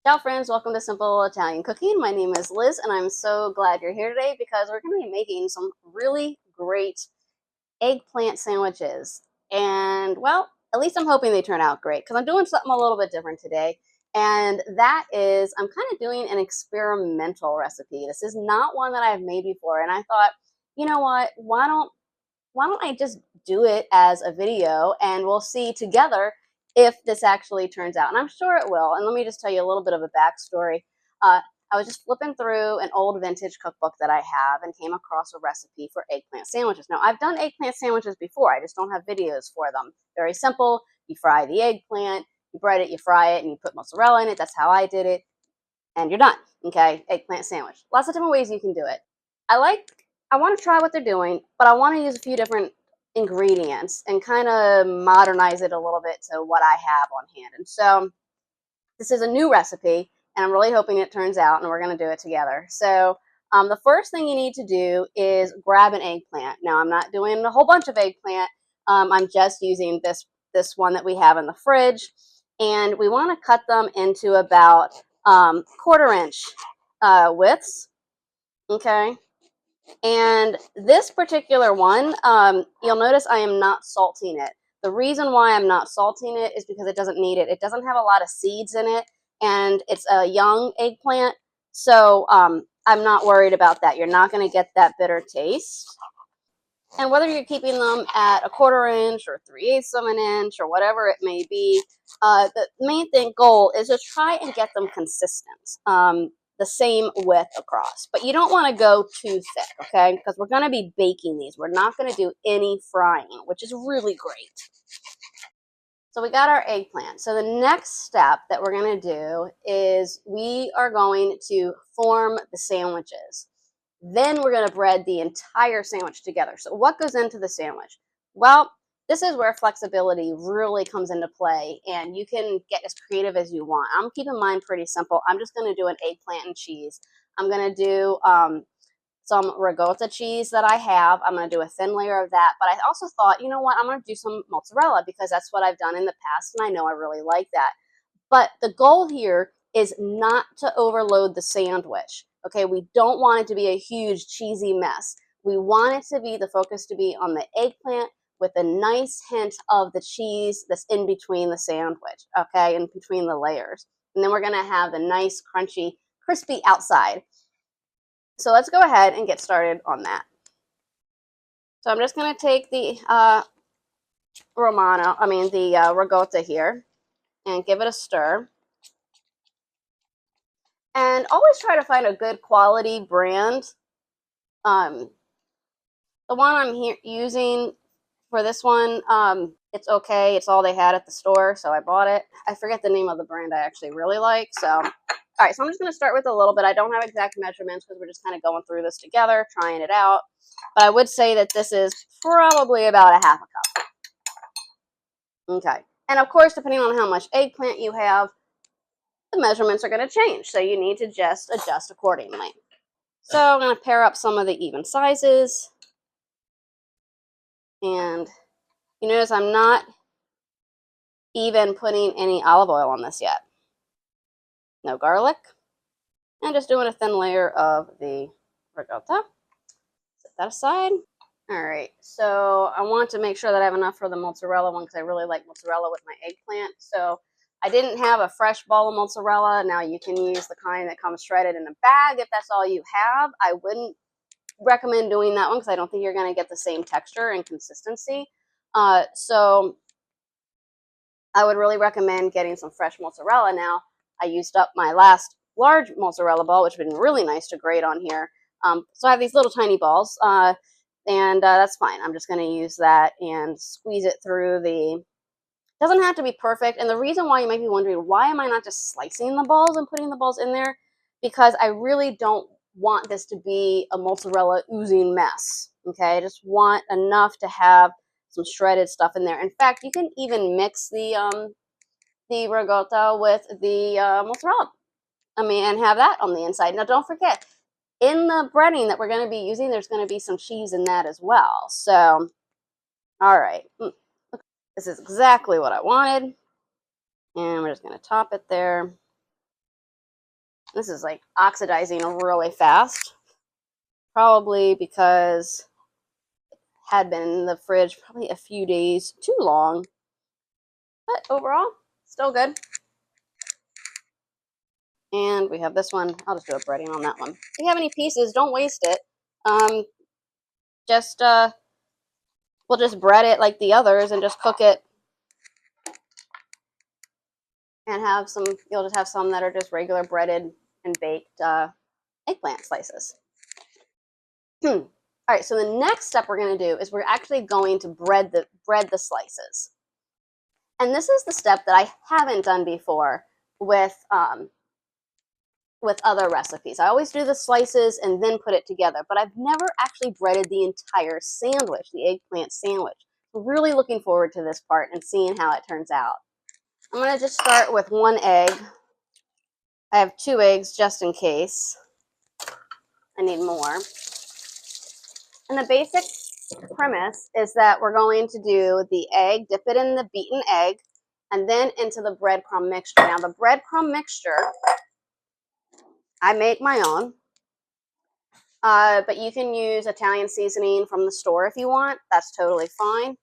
Ciao friends, welcome to Simple Italian Cooking. My name is Liz and I'm so glad you're here today because we're going to be making some really great eggplant sandwiches. And well, at least I'm hoping they turn out great because I'm doing something a little bit different today. And that is, I'm kind of doing an experimental recipe. This is not one that I've made before. And I thought, you know what, why don't I just do it as a video and we'll see together if this actually turns out. And I'm sure it will. And let me just tell you a little bit of a backstory. I was just flipping through an old vintage cookbook that I have and came across a recipe for eggplant sandwiches. Now, I've done eggplant sandwiches before. I just don't have videos for them. Very simple. You fry the eggplant, you bread it, you fry it, and you put mozzarella in it. That's how I did it. And you're done. Okay? Eggplant sandwich. Lots of different ways you can do it. I want to try what they're doing, but I want to use a few different ingredients and kind of modernize it a little bit to what I have on hand. And so this is a new recipe, and I'm really hoping it turns out, and we're going to do it together. So the first thing you need to do is grab an eggplant. Now, I'm not doing a whole bunch of eggplant. I'm just using this one that we have in the fridge, and we want to cut them into about 1/4 inch widths. Okay. And this particular one, you'll notice I am not salting it. The reason why I'm not salting it is because it doesn't need it. It doesn't have a lot of seeds in it, and it's a young eggplant, so I'm not worried about that. You're not going to get that bitter taste. And whether you're keeping them at 1/4 inch or 3/8 of an inch or whatever it may be, the main goal is to try and get them consistent. The same width across. But you don't want to go too thick, okay? Because we're going to be baking these. We're not going to do any frying, which is really great. So we got our eggplant. So the next step that we're going to do is we are going to form the sandwiches. Then we're going to bread the entire sandwich together. So what goes into the sandwich? Well, this is where flexibility really comes into play, and you can get as creative as you want. I'm keeping mine pretty simple. I'm just going to do an eggplant and cheese. I'm going to do some ricotta cheese that I have. I'm going to do a thin layer of that. But I also thought, you know what, I'm going to do some mozzarella because that's what I've done in the past, and I know I really like that. But the goal here is not to overload the sandwich. Okay, we don't want it to be a huge cheesy mess. We want it to be, the focus to be on the eggplant with a nice hint of the cheese that's in between the sandwich, okay, in between the layers. And then we're going to have the nice, crunchy, crispy outside. So let's go ahead and get started on that. So I'm just going to take the ricotta here and give it a stir. And always try to find a good quality brand. The one I'm using for this one, it's okay. It's all they had at the store, so I bought it. I forget the name of the brand I actually really like. So, all right, so I'm just going to start with a little bit. I don't have exact measurements because we're just kind of going through this together, trying it out. But I would say that this is probably about a 1/2 cup. Okay. And of course, depending on how much eggplant you have, the measurements are going to change. So you need to just adjust accordingly. So I'm going to pair up some of the even sizes. And you notice I'm not even putting any olive oil on this yet. No garlic. And just doing a thin layer of the ricotta. Set that aside. All right, so I want to make sure that I have enough for the mozzarella one because I really like mozzarella with my eggplant. So I didn't have a fresh ball of mozzarella. Now you can use the kind that comes shredded in a bag if that's all you have. I wouldn't recommend doing that one because I don't think you're going to get the same texture and consistency. So I would really recommend getting some fresh mozzarella. Now, I used up my last large mozzarella ball, which would have been really nice to grate on here. So I have these little tiny balls, and that's fine. I'm just going to use that and squeeze it through the... Doesn't have to be perfect. And the reason why you might be wondering, why am I not just slicing the balls and putting the balls in there? Because I really don't want this to be a mozzarella oozing mess. Okay, I just want enough to have some shredded stuff in there. In fact, you can even mix the ricotta with the mozzarella. And have that on the inside. Now, don't forget, in the breading that we're going to be using, there's going to be some cheese in that as well. So, all right. This is exactly what I wanted. And we're just going to top it there. This is like oxidizing really fast, probably because it had been in the fridge probably a few days too long, but overall, still good. And we have this one. I'll just do a breading on that one. If you have any pieces, don't waste it. Just we'll just bread it like the others and just cook it, and have some. You'll just have some that are just regular breaded and baked eggplant slices. All right. So the next step we're going to do is we're actually going to bread the slices, and this is the step that I haven't done before with other recipes. I always do the slices and then put it together, but I've never actually breaded the entire sandwich, the eggplant sandwich. I'm really looking forward to this part and seeing how it turns out. I'm going to just start with 1 egg. I have 2 eggs just in case. I need more. And the basic premise is that we're going to do the egg, dip it in the beaten egg, and then into the breadcrumb mixture. Now the breadcrumb mixture, I make my own. But you can use Italian seasoning from the store if you want. That's totally fine.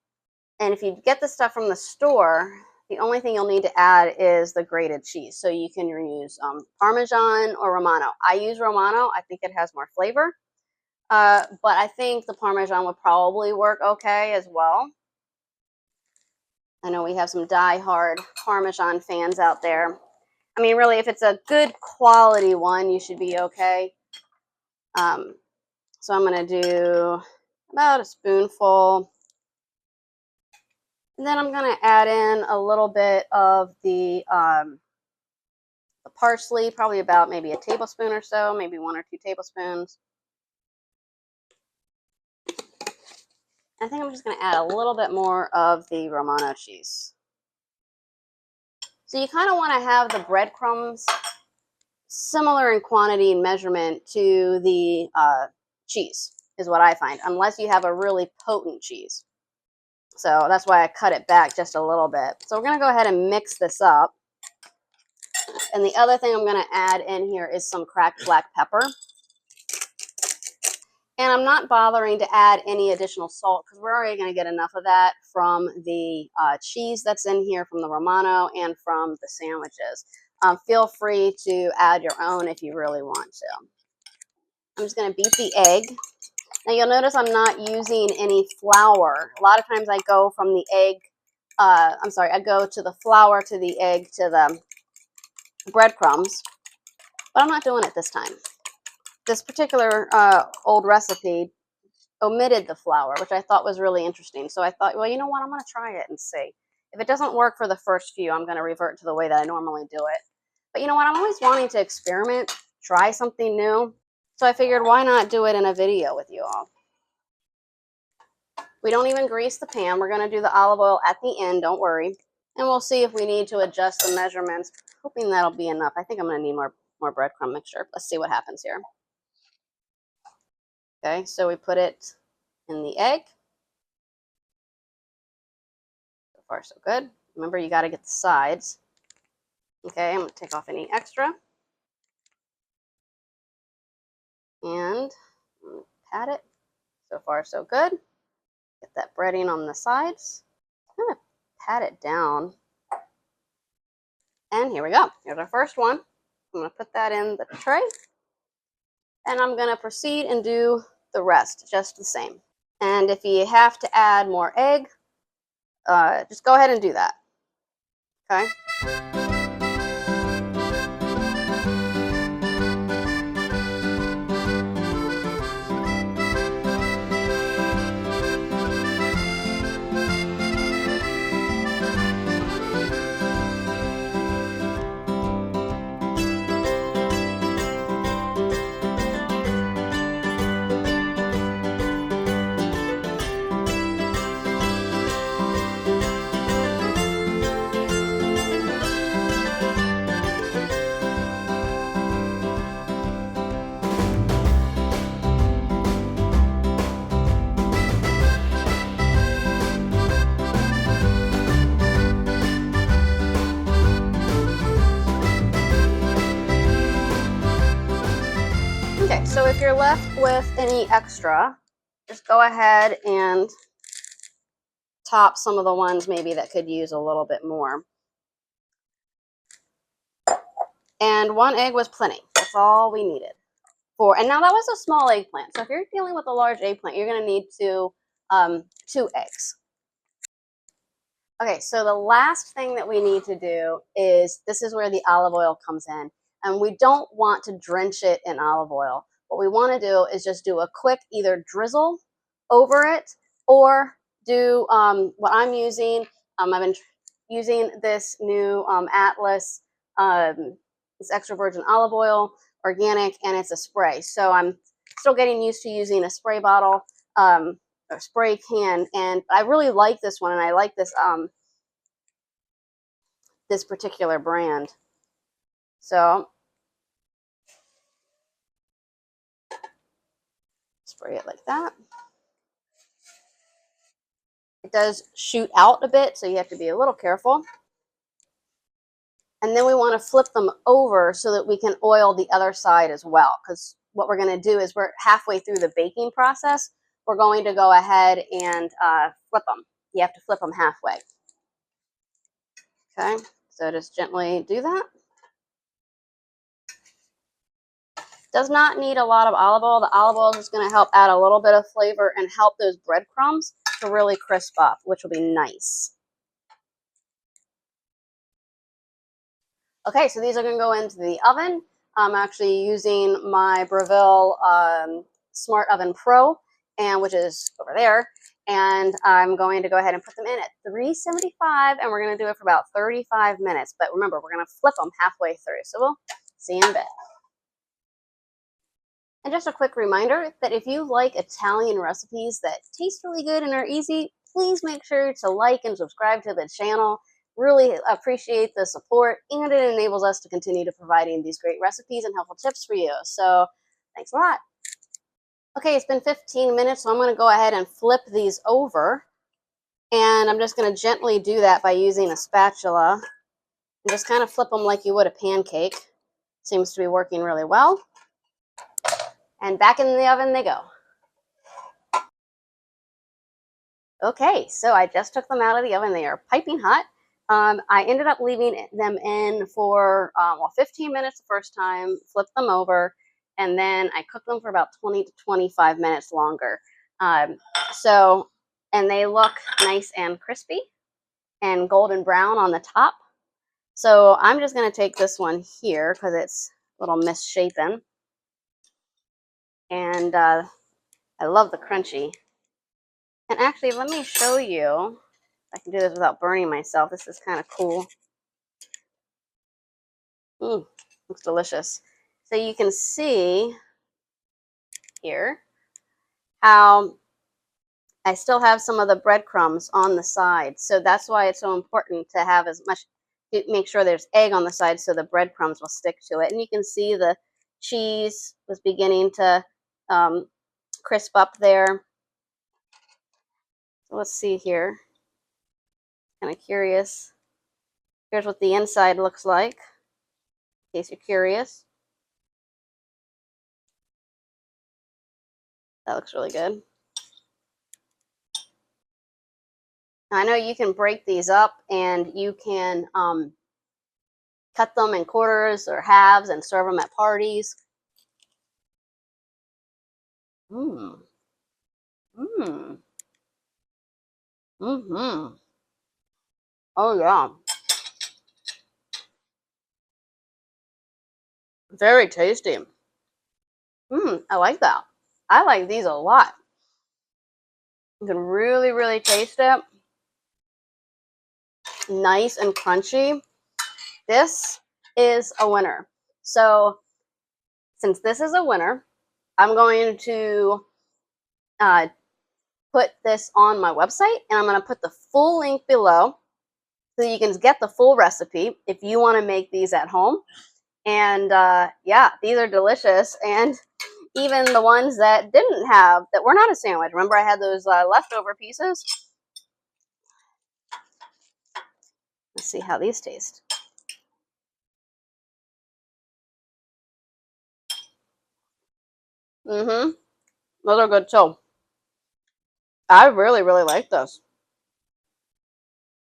And if you get the stuff from the store, the only thing you'll need to add is the grated cheese. So you can use Parmesan or Romano. I use Romano. I think it has more flavor. But I think the Parmesan would probably work okay as well. I know we have some die-hard Parmesan fans out there. I mean, really, if it's a good quality one, you should be okay. So I'm going to do about a spoonful. And then I'm going to add in a little bit of the parsley, probably about maybe a tablespoon or so, maybe 1 or 2 tablespoons. I think I'm just going to add a little bit more of the Romano cheese. So you kind of want to have the breadcrumbs similar in quantity and measurement to the cheese, is what I find, unless you have a really potent cheese. So that's why I cut it back just a little bit. So we're going to go ahead and mix this up. And the other thing I'm going to add in here is some cracked black pepper. And I'm not bothering to add any additional salt because we're already going to get enough of that from the cheese that's in here, from the Romano, and from the sandwiches. Feel free to add your own if you really want to. I'm just going to beat the egg. Now you'll notice I'm not using any flour. A lot of times I go from the egg, I go to the flour, to the egg, to the breadcrumbs, but I'm not doing it this time. This particular old recipe omitted the flour, which I thought was really interesting. So I thought, well, you know what, I'm going to try it and see. If it doesn't work for the first few, I'm going to revert to the way that I normally do it. But you know what, I'm always wanting to experiment, try something new. So I figured, why not do it in a video with you all? We don't even grease the pan. We're going to do the olive oil at the end, don't worry. And we'll see if we need to adjust the measurements. Hoping that'll be enough. I think I'm going to need more breadcrumb mixture. Let's see what happens here. Okay, so we put it in the egg. So far, so good. Remember, you got to get the sides. Okay, I'm going to take off any extra. And pat it. So far, so good. Get that breading on the sides. I'm going to pat it down. And here we go. Here's our first one. I'm going to put that in the tray. And I'm going to proceed and do the rest just the same. And if you have to add more egg, just go ahead and do that. Okay? so if you're left with any extra, just go ahead and top some of the ones maybe that could use a little bit more. And 1 egg was plenty. That's all we needed. And now that was a small eggplant. So if you're dealing with a large eggplant, you're going to need 2 eggs. Okay, so the last thing that we need to do is, this is where the olive oil comes in. And we don't want to drench it in olive oil. What we want to do is just do a quick either drizzle over it, or do what I'm using. I've been using this new Atlas, it's extra virgin olive oil, organic, and it's a spray. So I'm still getting used to using a spray bottle or spray can, and I really like this one, and I like this this particular brand. So spray it like that. It does shoot out a bit, so you have to be a little careful. And then we want to flip them over so that we can oil the other side as well, because what we're going to do is, we're halfway through the baking process, we're going to go ahead and flip them. You have to flip them halfway. Okay, so just gently do that. Does not need a lot of olive oil. The olive oil is just going to help add a little bit of flavor and help those breadcrumbs to really crisp up, which will be nice. Okay, so these are going to go into the oven. I'm actually using my Breville Smart Oven Pro, and which is over there. And I'm going to go ahead and put them in at 375, and we're going to do it for about 35 minutes. But remember, we're going to flip them halfway through. So we'll see you in a bit. And just a quick reminder that if you like Italian recipes that taste really good and are easy, please make sure to like and subscribe to the channel. Really appreciate the support, and it enables us to continue to providing these great recipes and helpful tips for you. So thanks a lot. Okay, it's been 15 minutes, so I'm going to go ahead and flip these over. And I'm just going to gently do that by using a spatula. And just kind of flip them like you would a pancake. Seems to be working really well. And back in the oven they go. Okay, so I just took them out of the oven. They are piping hot. I ended up leaving them in for 15 minutes the first time, flipped them over, and then I cooked them for about 20 to 25 minutes longer. And they look nice and crispy and golden brown on the top. So I'm just going to take this one here because it's a little misshapen. And I love the crunchy. And actually, let me show you. I can do this without burning myself. This is kind of cool. Looks delicious. So you can see here how I still have some of the breadcrumbs on the side. So that's why it's so important to have as much, to make sure there's egg on the side so the breadcrumbs will stick to it. And you can see the cheese was beginning to crisp up there. So let's see here. Kind of curious. Here's what the inside looks like, in case you're curious. That looks really good. Now, I know you can break these up and you can cut them in quarters or halves and serve them at parties. Mmm. Mmm. Mm-hmm. Oh, yeah. Very tasty. I like that. I like these a lot. You can really, really taste it. Nice and crunchy. This is a winner. So since this is a winner, I'm going to put this on my website, and I'm going to put the full link below so you can get the full recipe if you want to make these at home. And yeah, these are delicious. And even the ones that didn't have, that were not a sandwich. Remember, I had those leftover pieces. Let's see how these taste. Mm-hmm. Those are good too. I really, really like this.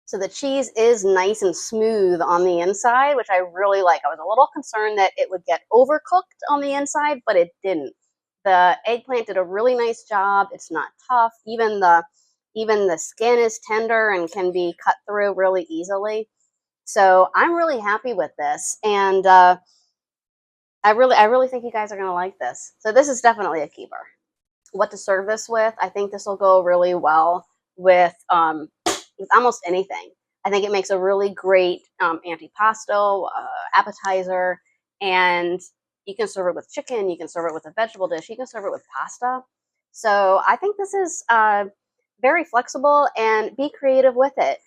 So the cheese is nice and smooth on the inside, which I really like. I was a little concerned that it would get overcooked on the inside, but it didn't. The eggplant did a really nice job. It's not tough. Even the skin is tender and can be cut through really easily. So I'm really happy with this, and I really think you guys are gonna like this. So this is definitely a keeper. What to serve this with? I think this will go really well with almost anything. I think it makes a really great antipasto appetizer, and you can serve it with chicken. You can serve it with a vegetable dish. You can serve it with pasta. So I think this is very flexible, and be creative with it.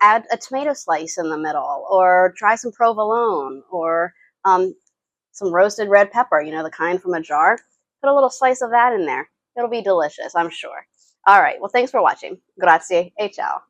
Add a tomato slice in the middle, or try some provolone, or some roasted red pepper, the kind from a jar. Put a little slice of that in there. It'll be delicious, I'm sure. All right. Well, thanks for watching. Grazie e ciao.